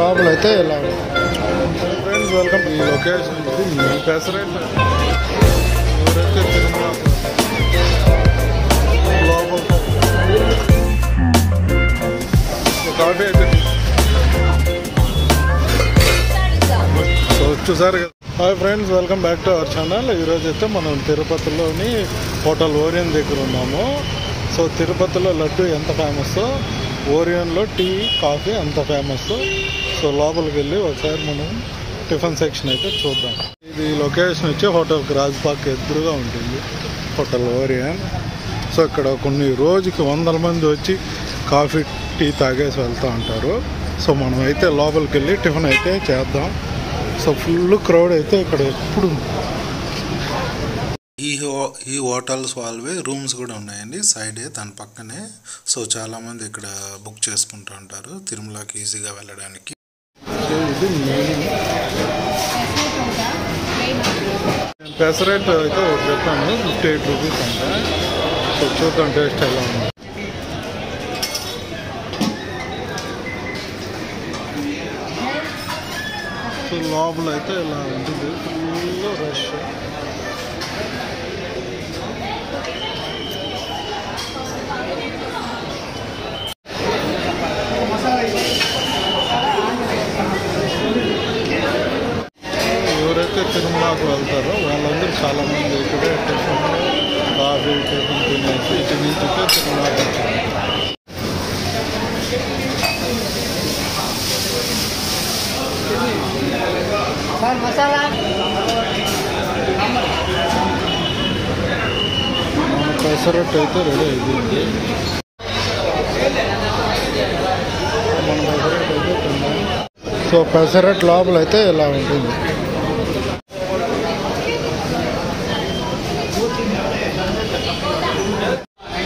లోపల అయితే ఇలా ఫ్రెండ్స్ వెల్కమ్. ఈ లొకేషన్ ఇది పెసరైతే ఎవరైతే తిరుమల లోపల కాఫీ అయితే సో చూసారు కదా. Hi friends, welcome back to our channel. ఈరోజు అయితే మనం తిరుపతిలోని హోటల్ ఓరియన్ దగ్గర ఉన్నాము. సో తిరుపతిలో లడ్డు ఎంత ఫేమస్, ఓరియన్లో టీ కాఫీ అంత ఫేమస్. సో లోపలికి వెళ్ళి ఒకసారి మనం టిఫిన్ సెక్షన్ అయితే చూద్దాం. ఇది లొకేషన్ వచ్చి హోటల్ రాజ్ పార్క్ ఎదురుగా ఉంటుంది హోటల్ ఓరియన్. సో ఇక్కడ కొన్ని రోజుకి 100 మంది వచ్చి కాఫీ టీ తాగేసి వెళ్తూ ఉంటారు. సో మనం అయితే లోపలికి వెళ్ళి టిఫిన్ అయితే చేద్దాం. సో ఫుల్ క్రౌడ్ అయితే ఇక్కడ ఎప్పుడు. ఈ హోటల్స్ వాళ్ళవి రూమ్స్ కూడా ఉన్నాయండి సైడే దాని పక్కనే. సో చాలామంది ఇక్కడ బుక్ చేసుకుంటూ ఉంటారు తిరుమలకి ఈజీగా వెళ్ళడానికి. ఇది పెసరెట్ అయితే చెప్పాను 58 రూపీస్ అంటే. సో చూద్దాం టేస్ట్ ఎలా ఉంది. సో లోపల అయితే ఇలా ఉంటుంది, ఫుల్ రష్. ఎవరైతే తిరుమలకు వెళ్తారో వాళ్ళందరూ చాలామంది ఇక్కడే టిఫిన్ కాఫీ టిఫిన్ తినేసి ఇటు నుంచి తిరుమలకు వెళ్తారు. పెసరట్టు అయితే రెడీ అయిపోయింది. మన పెసరట్టు అయితే తిన్నాం. సో పెసరట్టు లోపల అయితే ఇలా ఉంటుంది.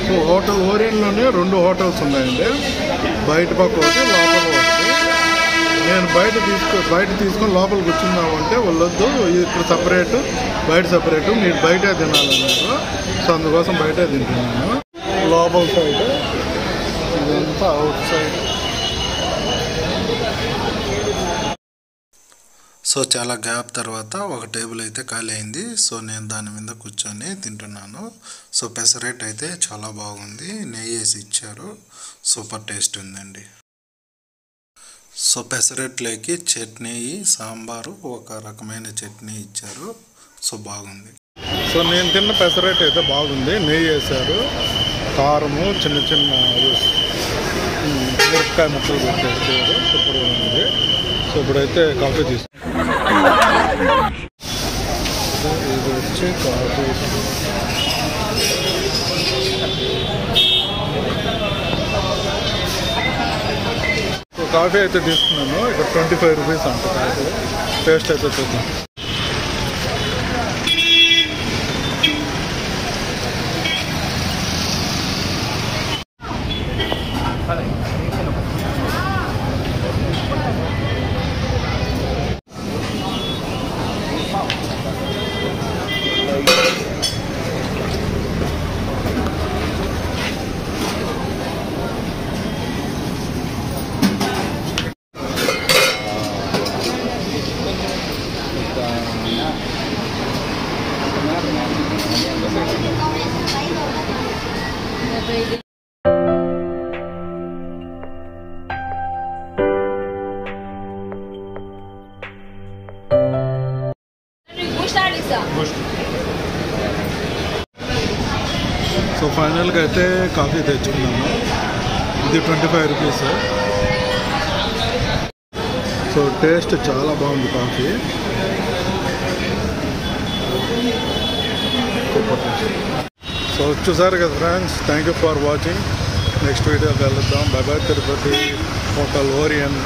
సో హోటల్ ఓరియన్లోనే 2 హోటల్స్ ఉన్నాయండి. బయట పక్క ఒకటి, లోపల ఒకటి. నేను బయట తీసుకొని లోపలికి కూర్చున్నాము అంటే వాళ్ళొద్దు, ఇక్కడ సపరేటు బయట సపరేటు, మీరు బయటే తినాలన్నారు. సో అందుకోసం బయటే తింటున్నాను. లోపల సైడ్ ఇదంతా అవుట్ సైడ్. సో చాలా గ్యాప్ తర్వాత ఒక టేబుల్ అయితే ఖాళీ అయింది. సో నేను దాని మీద కూర్చొని తింటున్నాను. సో పెసరెట్ అయితే చాలా బాగుంది, నెయ్యి వేసి ఇచ్చారు, సూపర్ టేస్ట్ ఉందండి. సో పెసరెట్లోకి చట్నీ, సాంబారు, ఒక రకమైన చట్నీ ఇచ్చారు. సో బాగుంది. సో నేను తిన్న పెసరెట్ అయితే బాగుంది, నెయ్యి వేశారు, కారము, చిన్న చిన్న మిరపకాయ ముక్కలు పెట్టేసారు, సూపర్గా ఉంది. సో ఇప్పుడైతే కాఫీ తీసుకుంటాం. ఇది వచ్చి కాఫీ. సో కాఫీ అయితే తీసుకున్నాను. ఇక్కడ 25 రూపీస్ అంట కాఫీ. టేస్ట్ అయితే చూద్దాం. సో ఫైనల్గా అయితే కాఫీ తెచ్చుకున్నాము. ఇది 25 రూపీస్. సో టేస్ట్ చాలా బాగుంది కాఫీ. సో చూసారు కదా friends, thank you for watching. Next వీడియోకి వెళ్దాం. Bye bye Tirupati hotel Orion.